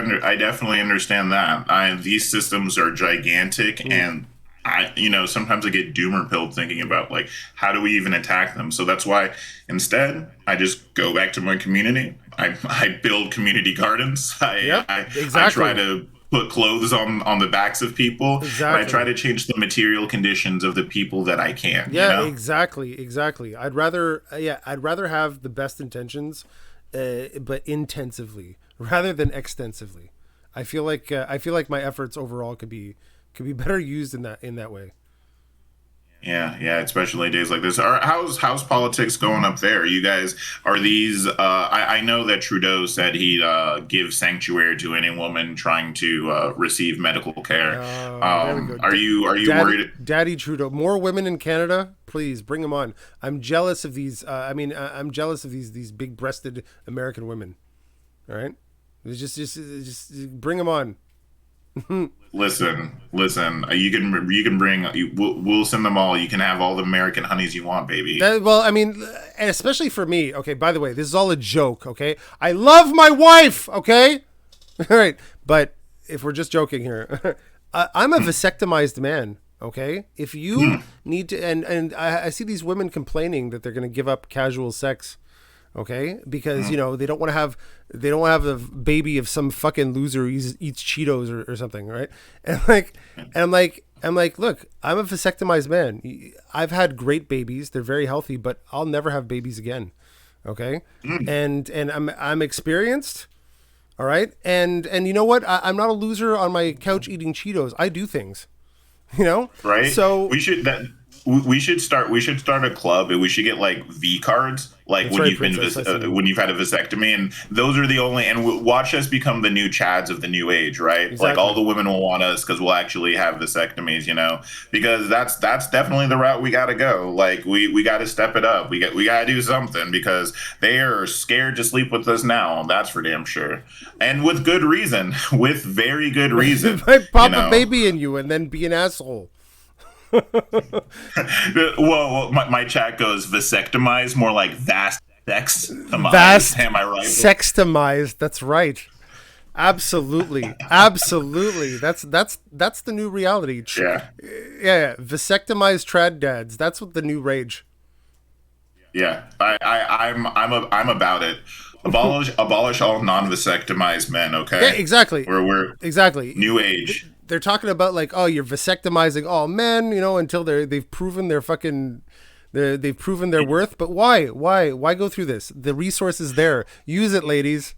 understand that. These systems are gigantic, Mm. and sometimes I get doomer pilled thinking about like how do we even attack them. So that's why instead I just go back to my community. I build community gardens. Yep. I try Exactly. to put clothes on the backs of people, and I try Exactly. to change the material conditions of the people that I can. You Yeah, know. exactly, exactly. I'd rather have the best intentions, but intensively rather than extensively. I feel like my efforts overall could be better used in that way. Yeah, yeah, especially days like this. How's politics going up there? You guys are these? I know that Trudeau said he'd give sanctuary to any woman trying to receive medical care. There we go. Are you worried? Daddy Trudeau. More women in Canada, please bring them on. I'm jealous of these. I'm jealous of these big-breasted American women. All right, just bring them on. Listen. You can bring. We'll send them all. You can have all the American honeys you want, baby. Well, I mean, and especially for me. Okay, by the way, this is all a joke. Okay, I love my wife. Okay, all right, but if we're just joking here, I'm a vasectomized man. Okay, if you need to, and I see these women complaining that they're going to give up casual sex. Okay, because they don't want to have a baby of some fucking loser who eats Cheetos or something, right? And I'm like, look, I'm a vasectomized man. I've had great babies; they're very healthy, but I'll never have babies again. Okay, and I'm experienced. All right, and you know what? I'm not a loser on my couch eating Cheetos. I do things, you know. Right? So We should start a club, and we should get like V cards, like that's when right, you've been Princess. I see you. when you've had a vasectomy, and those are the only. And watch us become the new Chads of the new age, right? Like all Exactly. the women will want us because we'll actually have vasectomies, you know. Because that's definitely the route we got to go. Like we got to step it up. We got to do something because they are scared to sleep with us now. That's for damn sure, and with good reason, with very good reason, I you pop a know. baby in you and then be an asshole. Well, my chat goes vasectomize, more like vast sextomize. Vast Am I right? sextomized. That's right. Absolutely, absolutely. That's the new reality. Yeah, Yeah, vasectomized trad dads. That's what the new rage. yeah. I'm about it. Abolish all non-vasectomized men. Yeah, Okay, exactly, we're exactly. new age. They're talking about like, oh, you're vasectomizing all men, you know, until they've proven their fucking. They've proven their worth, but why? Why go through this? The resource is there. Use it, ladies.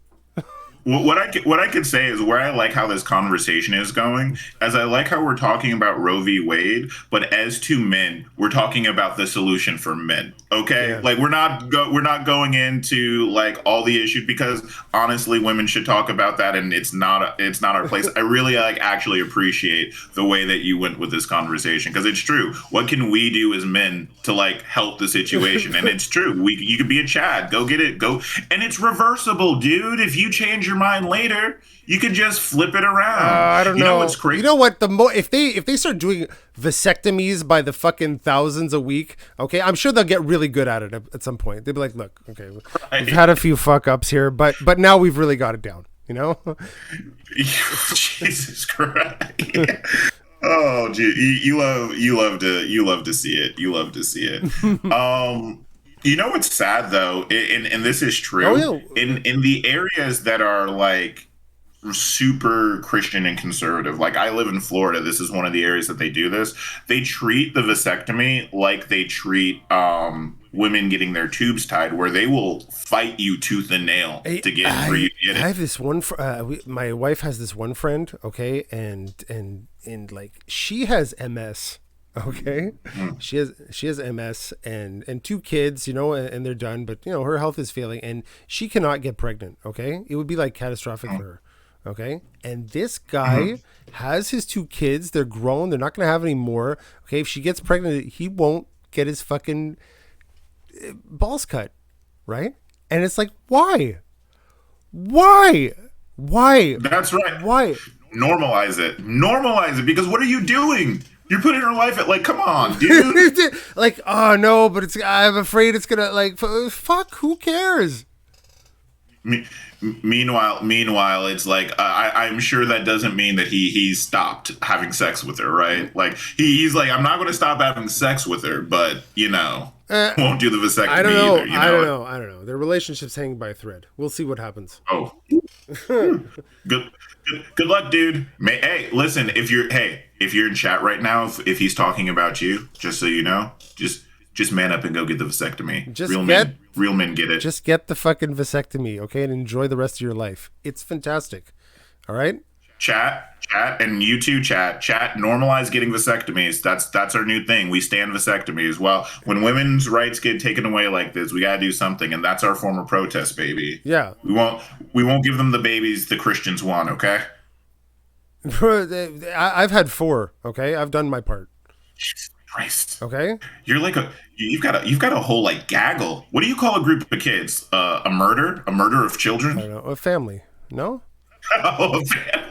What I could say is where I like how this conversation is going, as I like how we're talking about Roe v. Wade, but as to men, we're talking about the solution for men. Okay, Yeah. like we're not going into like all the issues because honestly, women should talk about that, and it's not our place. I really like actually appreciate the way that you went with this conversation because it's true. What can we do as men to like help the situation? And it's true. You could be a Chad, go get it, go, and it's reversible, dude. If you change your mind later, you can just flip it around. I don't You know know. what's You crazy? know what? If they start doing vasectomies by the fucking thousands a week, okay, I'm sure they'll get really good at it at some point. They'll be like, look, okay, we've had a few fuck ups here, but now we've really got it down. You know? Jesus Christ. Oh, gee, you love to see it. You love to see it. You know what's sad though, and this is Oh true yeah. in the areas that are like super Christian and conservative. Like I live in Florida. This is one of the areas that they do this. They treat the vasectomy like they treat women getting their tubes tied, where they will fight you tooth and nail to get for you to get I it. have this one. My wife has this one friend. Okay, and like she has MS. Okay, Mm. she has MS and two kids. You know, and they're done. But you know her health is failing, and she cannot get pregnant. Okay, it would be like catastrophic for her. Okay, and this guy has his two kids. They're grown. They're not going to have any more. Okay, if she gets pregnant, he won't get his fucking balls cut, right? And it's like, why? Why? Why? That's right. Why? Normalize it. Normalize it because what are you doing? You're putting her life at like, come on, dude. Like, oh no, but I'm afraid it's gonna like, fuck. Who cares? Me- meanwhile, it's like I'm sure that doesn't mean that he stopped having sex with her, right? Like he's like, I'm not going to stop having sex with her, but you know, won't do the I don't vasectomy know. either. You I know? don't know. I don't know. Their relationship's hanging by a thread. We'll see what happens. Oh, good luck, dude. Hey, listen, if you're in chat right now, if he's talking about you, just so you know, just man up and go get the vasectomy. Just Real men get it. Just get the fucking vasectomy, okay, and enjoy the rest of your life. It's fantastic. All right. Chat, and you too, chat. Normalize getting vasectomies. That's our new thing. We stand vasectomies. Well, when women's rights get taken away like this, we gotta do something, and that's our form of protest, baby. Yeah. We won't give them the babies the Christians want. Okay. I've had 4. Okay, I've done my part. Jesus Christ. Okay. You're like you've got a whole like gaggle. What do you call a group of kids? A murder? A murder of I children? don't know. A family. No. Oh, man.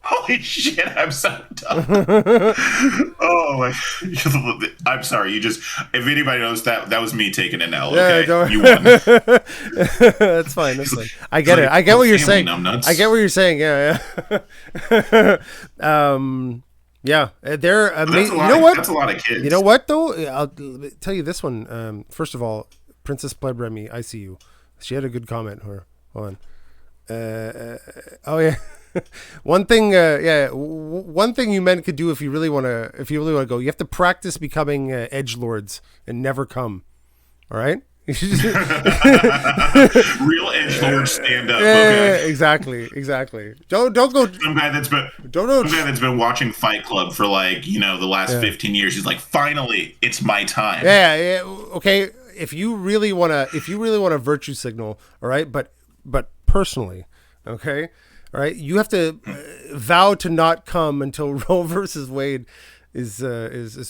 Holy shit, I'm so dumb. Oh my I'm sorry, if anybody knows that was me taking an L, okay? Don't... You won. That's fine. That's fine. I get it. I get what you're saying. Numbnuts. I get what you're saying. Yeah. Yeah. They're amazing. You know what? That's a lot of kids. You know what though? I'll tell you this one. First of all, Princess Pleb Remy, I see you. She had a good comment. Hold on. Oh yeah. One thing, one thing you men could do if you really want to go, you have to practice becoming edge lords and never come. All right, Real edgelord stand up. Yeah, Okay. exactly. Don't go. Some guy that's been watching Fight Club for like the last Yeah. 15 years. He's like, finally, it's my time. Yeah. Okay. If you really wanna virtue signal, all right, but personally, okay, all right, you have to vow to not come until Roe versus Wade is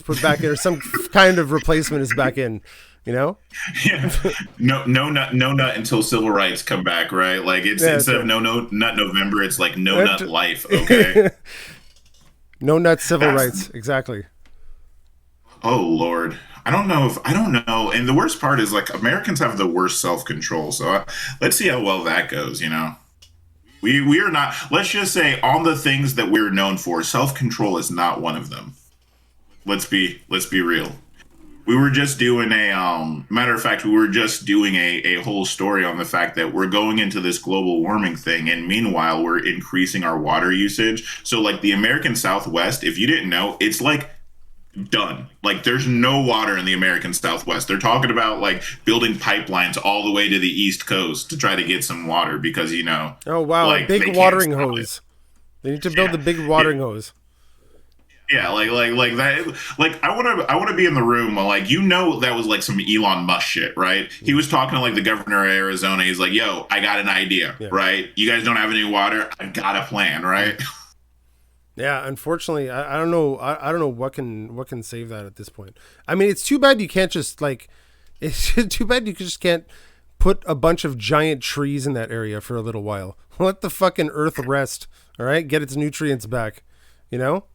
put back in, or some kind of replacement is back in. You know? Yeah. No nut until civil rights come back, right? Like it's Yeah, instead right. of no nut November, it's like no nut life. Okay. No nuts, civil That's rights. Exactly. Oh Lord. I don't know. And the worst part is like Americans have the worst self control. So let's see how well that goes. We are not. Let's just say on the things that we're known for, self control is not one of them. Let's be real. We were just doing matter of fact, we were just doing a whole story on the fact that we're going into this global warming thing, and meanwhile we're increasing our water usage. So like the American Southwest, if you didn't know, it's like done. Like there's no water in the American Southwest. They're talking about like building pipelines all the way to the East Coast to try to get some water because Oh wow, like a big watering hose. They need to build a big watering hose. Yeah, like that. Like I want to be in the room. Like that was like some Elon Musk shit, right? He was talking to like the governor of Arizona. He's like, "Yo, I got an idea, right? You guys don't have any water. I got a plan, right?" Yeah, unfortunately, I don't know. I don't know what can save that at this point. I mean, it's too bad you can't just like. It's too bad you just can't put a bunch of giant trees in that area for a little while. Let the fucking earth rest. All right, get its nutrients back. You know.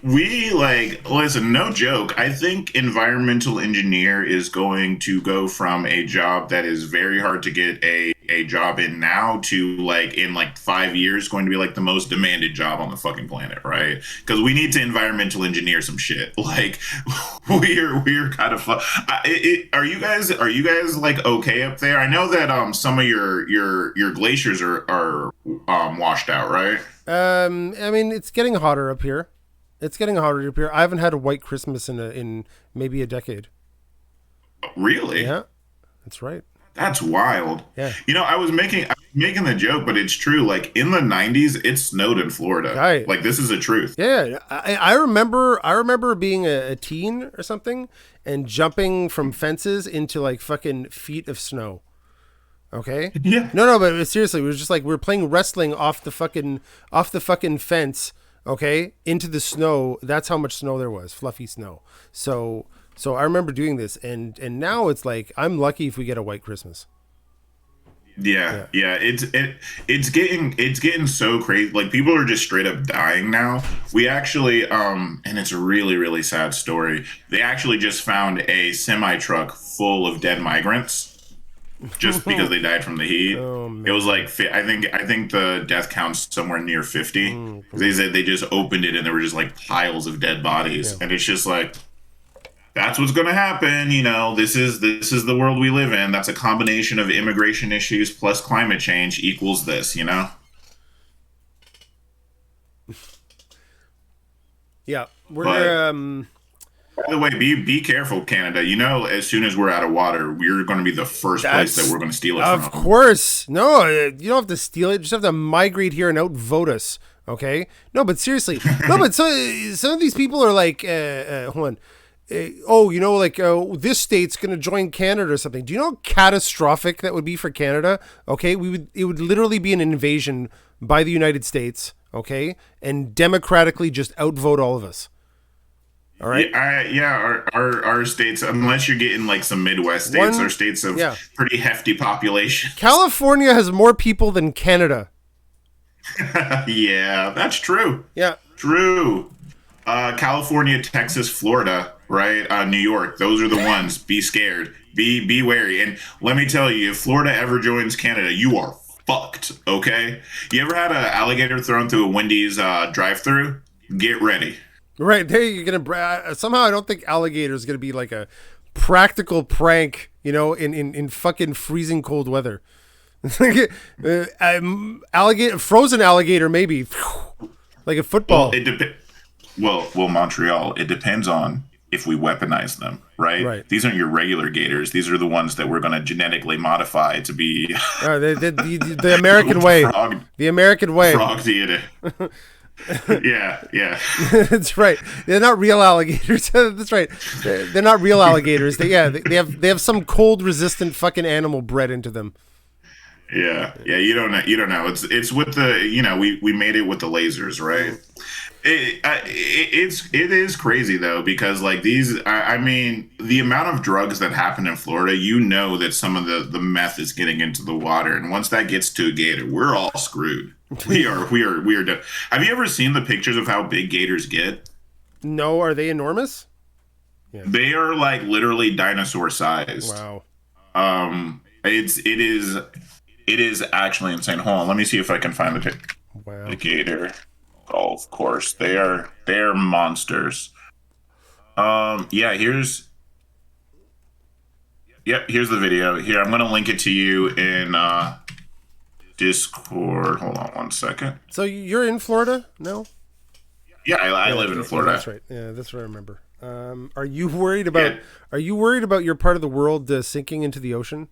We like listen, no joke. I think environmental engineer is going to go from a job that is very hard to get a job in now to like in like 5 years going to be like the most demanded job on the fucking planet, right? Because we need to environmental engineer some shit. Like we're kind of are you guys like okay up there? I know that some of your glaciers are washed out, right? I mean, it's getting hotter up here. It's getting hotter up here. I haven't had a white Christmas in maybe a decade. Really? Yeah, that's right. That's wild. Yeah. I was making the joke, but it's true. Like in the '90s, it snowed in Florida. Right. Like this is a truth. Yeah, I remember being a teen or something and jumping from fences into like fucking feet of snow. Okay. Yeah. No, but seriously, it was just like we were playing wrestling off the fucking fence. Okay, into the snow. That's how much snow there was, fluffy snow. So I remember doing this, and now it's like I'm lucky if we get a white Christmas. Yeah. It's getting so crazy. Like people are just straight up dying now. We actually and it's a really really sad story. They actually just found a semi truck full of dead migrants. Just because they died from the heat. It was like I think the death count's somewhere near 50. They said they just opened it and there were just like piles of dead bodies, and it's just like that's what's going to happen. This is the world we live in. That's a combination of immigration issues plus climate change equals this. Yeah, we're By the way, be careful, Canada. As soon as we're out of water, we're going to be the first place that we're going to steal it from. Of course. No, you don't have to steal it. You just have to migrate here and outvote us. Okay? No, but seriously. No, but some of these people are like, hold on. This state's going to join Canada or something. Do you know how catastrophic that would be for Canada? Okay? It would literally be an invasion by the United States. Okay? And democratically just outvote all of us. All right. Our states, unless you're getting like some Midwest states, are states of pretty hefty population. California has more people than Canada. Yeah, that's true. Yeah. True. California, Texas, Florida, right? New York. Those are the ones. Be scared. Be wary. And let me tell you, if Florida ever joins Canada, you are fucked. Okay. You ever had an alligator thrown through a Wendy's drive-through? Get ready. Right, there you're gonna somehow. I don't think alligator is gonna be like a practical prank, in fucking freezing cold weather. Alligator, frozen alligator, maybe like a football. Well, Montreal. It depends on if we weaponize them, right? Right. These aren't your regular gators. These are the ones that we're going to genetically modify to be The American way. The American way. frog DNA. Yeah, yeah. That's right. They're not real alligators. That's right. They're not real alligators. They have some cold resistant fucking animal bred into them. Yeah, yeah. You don't know. You don't know. It's with the we made it with the lasers, right? It is crazy though, because like these, I mean, the amount of drugs that happen in Florida, that some of the meth is getting into the water, and once that gets to a gator, we're all screwed. We are done. Have you ever seen the pictures of how big gators get? No, are they enormous? Yeah. They are like literally dinosaur sized. Wow. It is actually insane. Hold on, let me see if I can find the gator. Golf course. They're monsters. Yeah, here's the video. Here, I'm gonna link it to you in Discord. Hold on one second. So you're in Florida? No? Yeah, I live in Florida. That's right. Yeah, that's what I remember. Are you worried about your part of the world sinking into the ocean?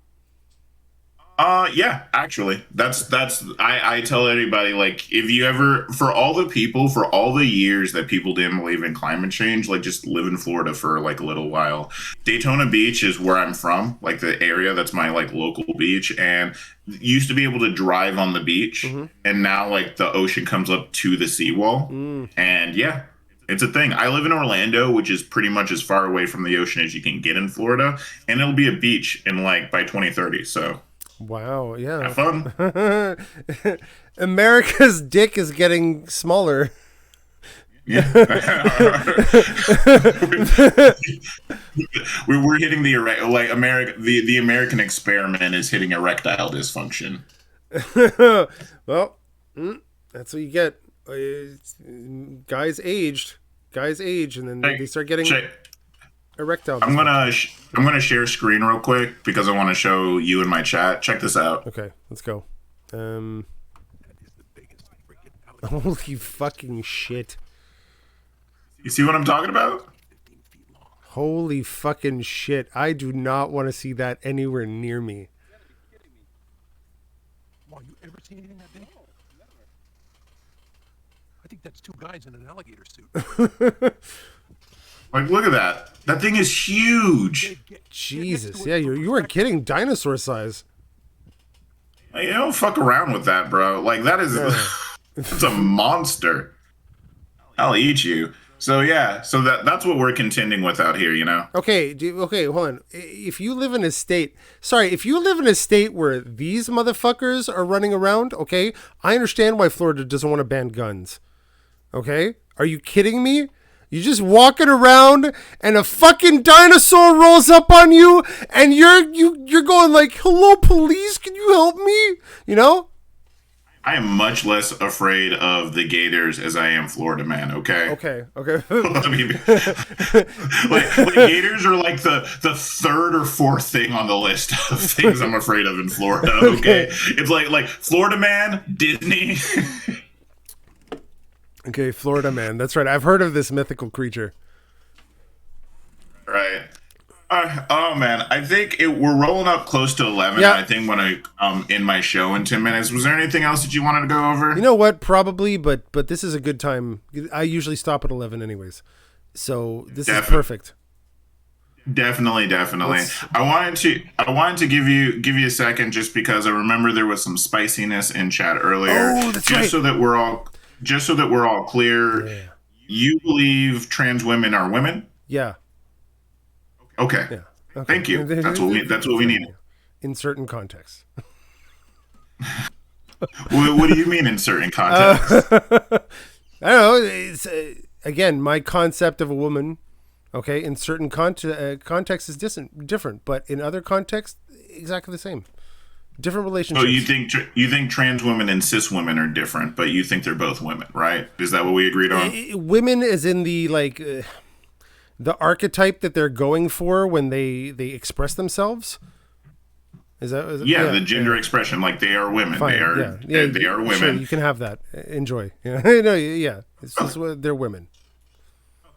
Yeah, actually, that's I tell everybody, like, if you ever, for all the years that people didn't believe in climate change, like, just live in Florida for like a little while. Daytona Beach is where I'm from, like the area that's my like local beach, and used to be able to drive on the beach, and now like the ocean comes up to the seawall, and yeah. It's a thing. I live in Orlando, which is pretty much as far away from the ocean as you can get in Florida, and it'll be a beach in like by 2030. So. Wow, yeah. Have fun. America's dick is getting smaller. Yeah. we're hitting the American experiment is hitting erectile dysfunction. Well, that's what you get. Guys age, and then they start getting erectile dysfunction. I'm gonna share screen real quick because I want to show you in my chat. Check this out. Okay, let's go. Holy fucking shit! You see what I'm talking about? Holy fucking shit! I do not want to see that anywhere near me. Wow, you ever seen anything that big? I think that's two guys in an alligator suit. Like, look at that. That thing is huge. Jesus, yeah, you weren't kidding. Dinosaur size. You don't fuck around with that, bro. Like, that is it's a monster. I'll eat you. So yeah, so that's what we're contending with out here, you know. Okay, hold on. If you live in a state where these motherfuckers are running around, okay, I understand why Florida doesn't want to ban guns. Okay, are you kidding me? You're just walking around and a fucking dinosaur rolls up on you and you're going like, "Hello, police, can you help me?" You know? I am much less afraid of the gators as I am Florida man, okay? Okay. I mean, like gators are like the third or fourth thing on the list of things I'm afraid of in Florida, okay? It's like Florida man, Disney. Okay, Florida man. That's right. I've heard of this mythical creature. Right. Oh man, I think we're rolling up close to 11. Yeah. I think when I end my show in 10 minutes. Was there anything else that you wanted to go over? You know what? Probably, but this is a good time. I usually stop at 11 anyways, so this is perfect. Definitely. I wanted to give you a second just because I remember there was some spiciness in chat earlier. Oh, that's right. Just so that we're all clear, you believe trans women are women? Yeah. Okay. Yeah. Okay. Thank you. That's what we need. In certain contexts. What do you mean in certain contexts? I don't know. It's, again, my concept of a woman, okay, in certain contexts is different, but in other contexts, exactly the same. Different relationships. So you think trans women and cis women are different, but you think they're both women, right? Is that what we agreed on? Women is in the the archetype that they're going for when they express themselves. Is that the gender expression, like they are women. Fine, they are women. Sure, you can have that. Enjoy. Yeah. No, yeah. It's just they're women.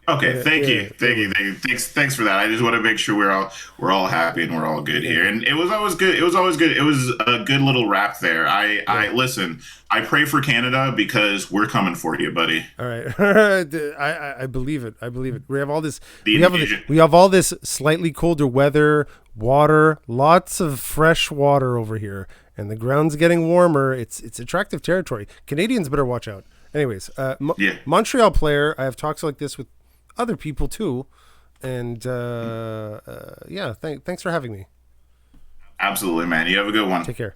Okay, thank Yeah, you, thank you, thank you. Thanks for that. I just want to make sure we're all happy and we're all good here. And it was always good. It was always good. It was a good little wrap there. I listen. I pray for Canada because we're coming for you, buddy. All right. I believe it. I believe it. We have all this. The invasion. We have all this slightly colder weather, water, lots of fresh water over here, and the ground's getting warmer. It's attractive territory. Canadians better watch out. Anyways, Yeah. MontrealPlayer. I have talks like this with other people too, and yeah. Thanks for having me. Absolutely, man. You have a good one. Take care.